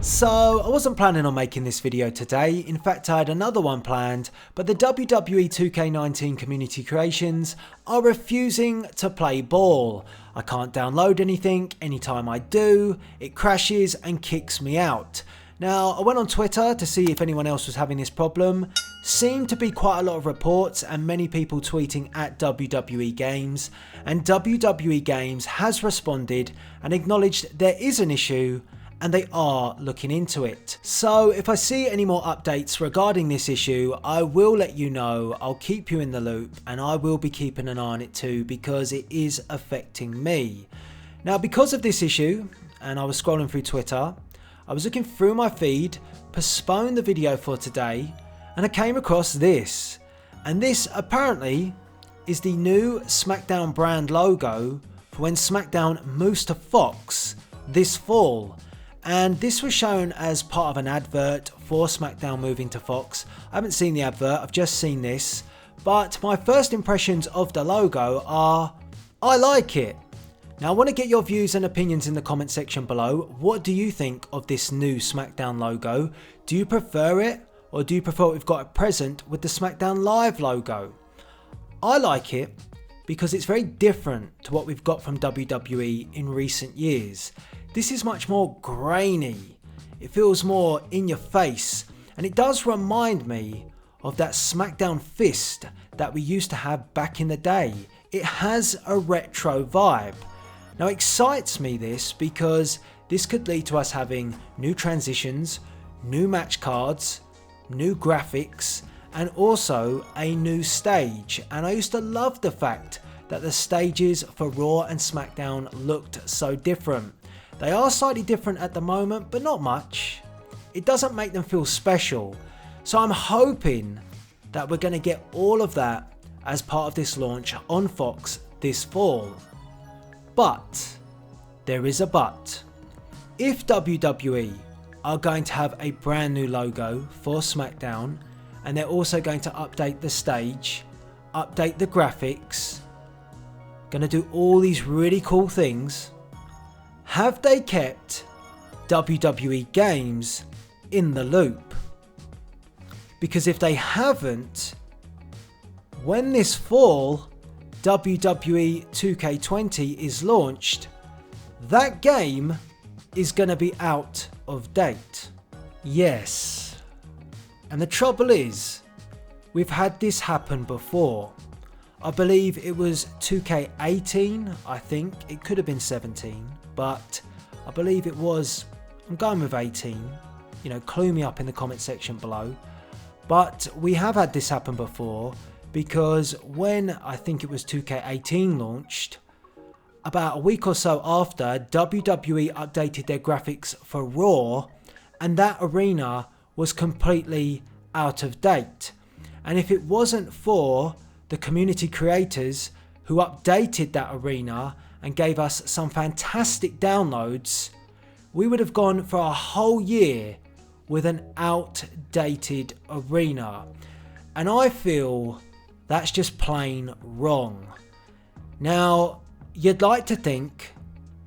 So I wasn't planning on making this video today. In fact, I had another one planned, but the WWE 2K19 community creations are refusing to play ball. I can't download anything. Anytime I do, it crashes and kicks me out. Now, I went on Twitter to see if anyone else was having this problem. Seemed to be quite a lot of reports and many people tweeting at WWE Games, and WWE Games has responded and acknowledged there is an issue and they are looking into it. So if I see any more updates regarding this issue, I will let you know. I'll keep you in the loop and I will be keeping an eye on it too, because it is affecting me. Now, because of this issue, and I was scrolling through Twitter, I was looking through my feed, postponed the video for today, and I came across this. And this apparently is the new Smackdown brand logo for when Smackdown moves to Fox this fall. And this was shown as part of an advert for Smackdown moving to Fox. I haven't seen the advert, I've just seen this. But my first impressions of the logo are, I like it. Now I want to get your views and opinions in the comment section below. What do you think of this new Smackdown logo? Do you prefer it, or do you prefer what we've got at present with the Smackdown Live logo? I like it because it's very different to what we've got from WWE in recent years. This is much more grainy, it feels more in your face, and it does remind me of that Smackdown fist that we used to have back in the day. It has a retro vibe. Now it excites me this because this could lead to us having new transitions, new match cards, new graphics, and also a new stage. And I used to love the fact that the stages for Raw and Smackdown looked so different. They are slightly different at the moment, but not much. It doesn't make them feel special. So I'm hoping that we're going to get all of that as part of this launch on Fox this fall. But there is a but. If WWE are going to have a brand new logo for Smackdown, and they're also going to update the stage, update the graphics, going to do all these really cool things, have they kept WWE Games in the loop? Because if they haven't, when this fall WWE 2K20 is launched, that game is going to be out of date. Yes. And the trouble is, we've had this happen before. I believe it was 2K18, I think. It could have been 17, but I believe it was, I'm going with 18. You know, clue me up in the comment section below. But we have had this happen before, because when I think it was 2K18 launched, about a week or so after, WWE updated their graphics for Raw, and that arena was completely out of date. And if it wasn't for the community creators who updated that arena and gave us some fantastic downloads, we would have gone for a whole year with an outdated arena. And I feel that's just plain wrong. Now, you'd like to think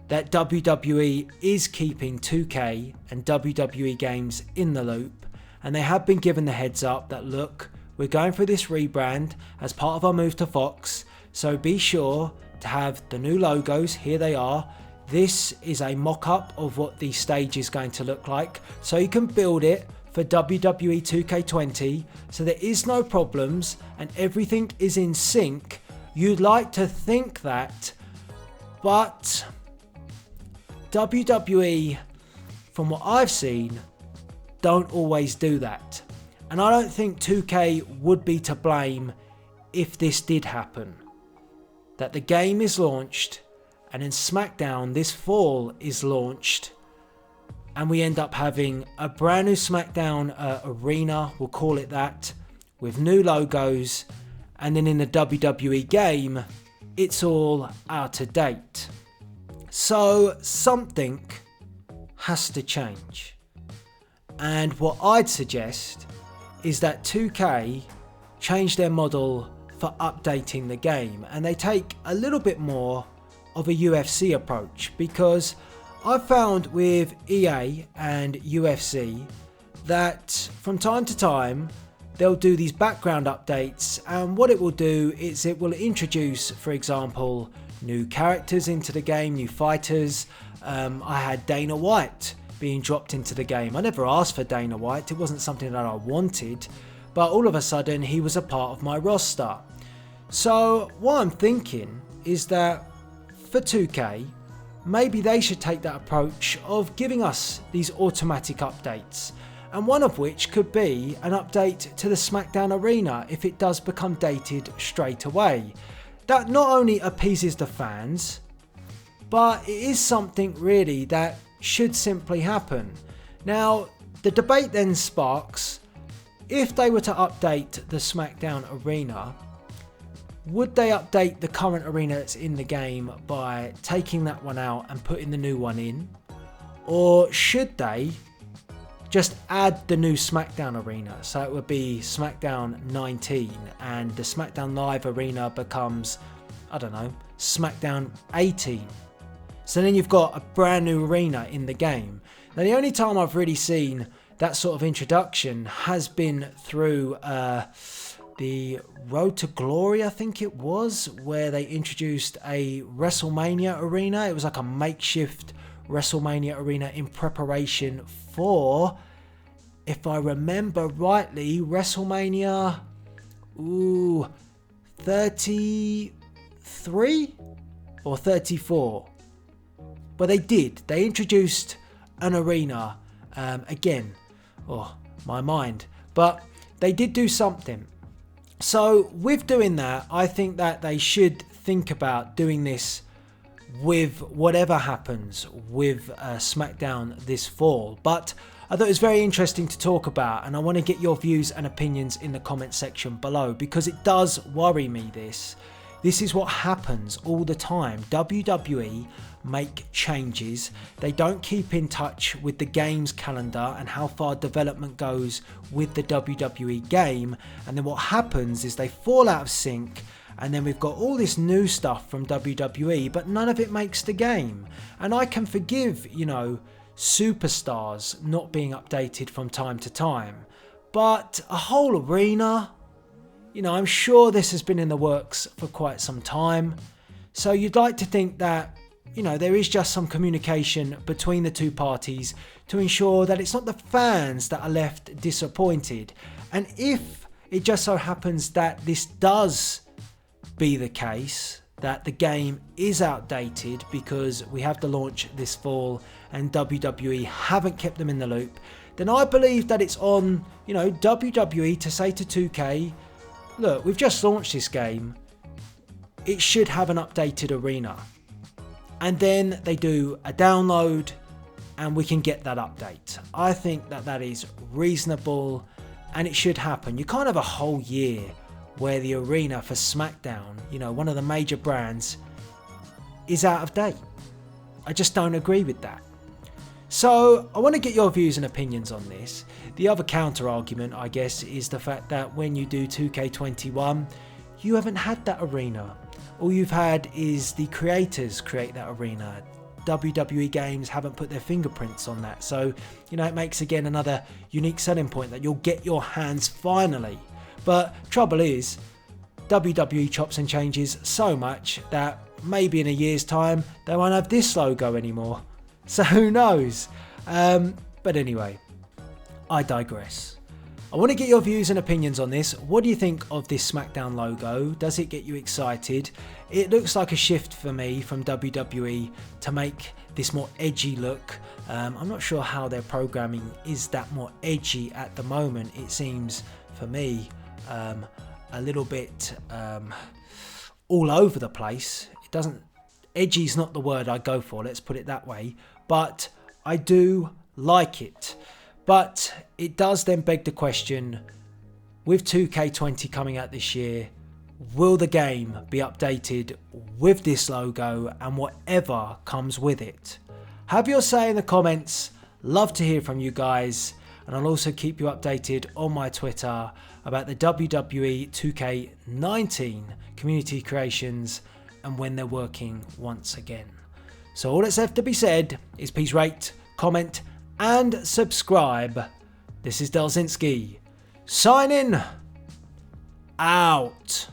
that WWE is keeping 2K and WWE Games in the loop, and they have been given the heads up that, look, we're going through this rebrand as part of our move to Fox, so be sure to have the new logos. Here they are. This is a mock-up of what the stage is going to look like, so you can build it for WWE 2K20, so there is no problems and everything is in sync. You'd like to think that, but WWE, from what I've seen, don't always do that. And I don't think 2K would be to blame if this did happen. That the game is launched, and then Smackdown this fall is launched, and we end up having a brand new Smackdown arena, we'll call it that, with new logos, and then in the WWE game, it's all out of date. So something has to change. And what I'd suggest is that 2K change their model for updating the game, and they take a little bit more of a UFC approach, because I've found with EA and UFC that from time to time they'll do these background updates, and what it will do is it will introduce, for example, new characters into the game, new fighters. I had Dana White being dropped into the game. I never asked for Dana White, it wasn't something that I wanted, but all of a sudden he was a part of my roster. So what I'm thinking is that for 2K, maybe they should take that approach of giving us these automatic updates, and one of which could be an update to the Smackdown arena if it does become dated straight away. That not only appeases the fans, but it is something really that should simply happen. Now, the debate then sparks, if they were to update the Smackdown arena, would they update the current arena that's in the game by taking that one out and putting the new one in? Or should they just add the new Smackdown arena? So it would be Smackdown 19 and the Smackdown Live arena becomes, I don't know, Smackdown 18. So then you've got a brand new arena in the game. Now the only time I've really seen that sort of introduction has been through the Road to Glory, I think it was, where they introduced a WrestleMania arena. It was like a makeshift WrestleMania arena in preparation for, if I remember rightly, WrestleMania 33 or 34. But they introduced an arena again. Oh, my mind. But they did do something. So with doing that, I think that they should think about doing this with whatever happens with SmackDown this fall. But I thought it was very interesting to talk about, and I want to get your views and opinions in the comment section below, because it does worry me this. This is what happens all the time. WWE make changes. They don't keep in touch with the games calendar and how far development goes with the WWE game. And then what happens is they fall out of sync, and then we've got all this new stuff from WWE, but none of it makes the game. And I can forgive, you know, superstars not being updated from time to time, but a whole arena, you know, I'm sure this has been in the works for quite some time. So you'd like to think that, you know, there is just some communication between the two parties to ensure that it's not the fans that are left disappointed. And if it just so happens that this does be the case, that the game is outdated because we have the launch this fall and WWE haven't kept them in the loop, then I believe that it's on, you know, WWE to say to 2K, look, we've just launched this game, it should have an updated arena. And then they do a download and we can get that update. I think that that is reasonable and it should happen. You can't have a whole year where the arena for SmackDown, you know, one of the major brands, is out of date. I just don't agree with that. So I want to get your views and opinions on this. The other counter argument, I guess, is the fact that when you do 2K21, you haven't had that arena. All you've had is the creators create that arena. WWE Games haven't put their fingerprints on that. So, you know, it makes again another unique selling point that you'll get your hands finally. But trouble is, WWE chops and changes so much that maybe in a year's time they won't have this logo anymore. So who knows? But anyway, I digress. I want to get your views and opinions on this. What do you think of this SmackDown logo? Does it get you excited? It looks like a shift for me from WWE to make this more edgy look. I'm not sure how their programming is that more edgy at the moment. It seems, for me, a little bit all over the place. It doesn't, edgy's not the word I go for, let's put it that way, but I do like it. But it does then beg the question, with 2K20 coming out this year, will the game be updated with this logo and whatever comes with it? Have your say in the comments. Love to hear from you guys. And I'll also keep you updated on my Twitter about the WWE 2K19 community creations and when they're working once again. So all that's left to be said is please rate, comment and subscribe. This is Delzinski, signing out.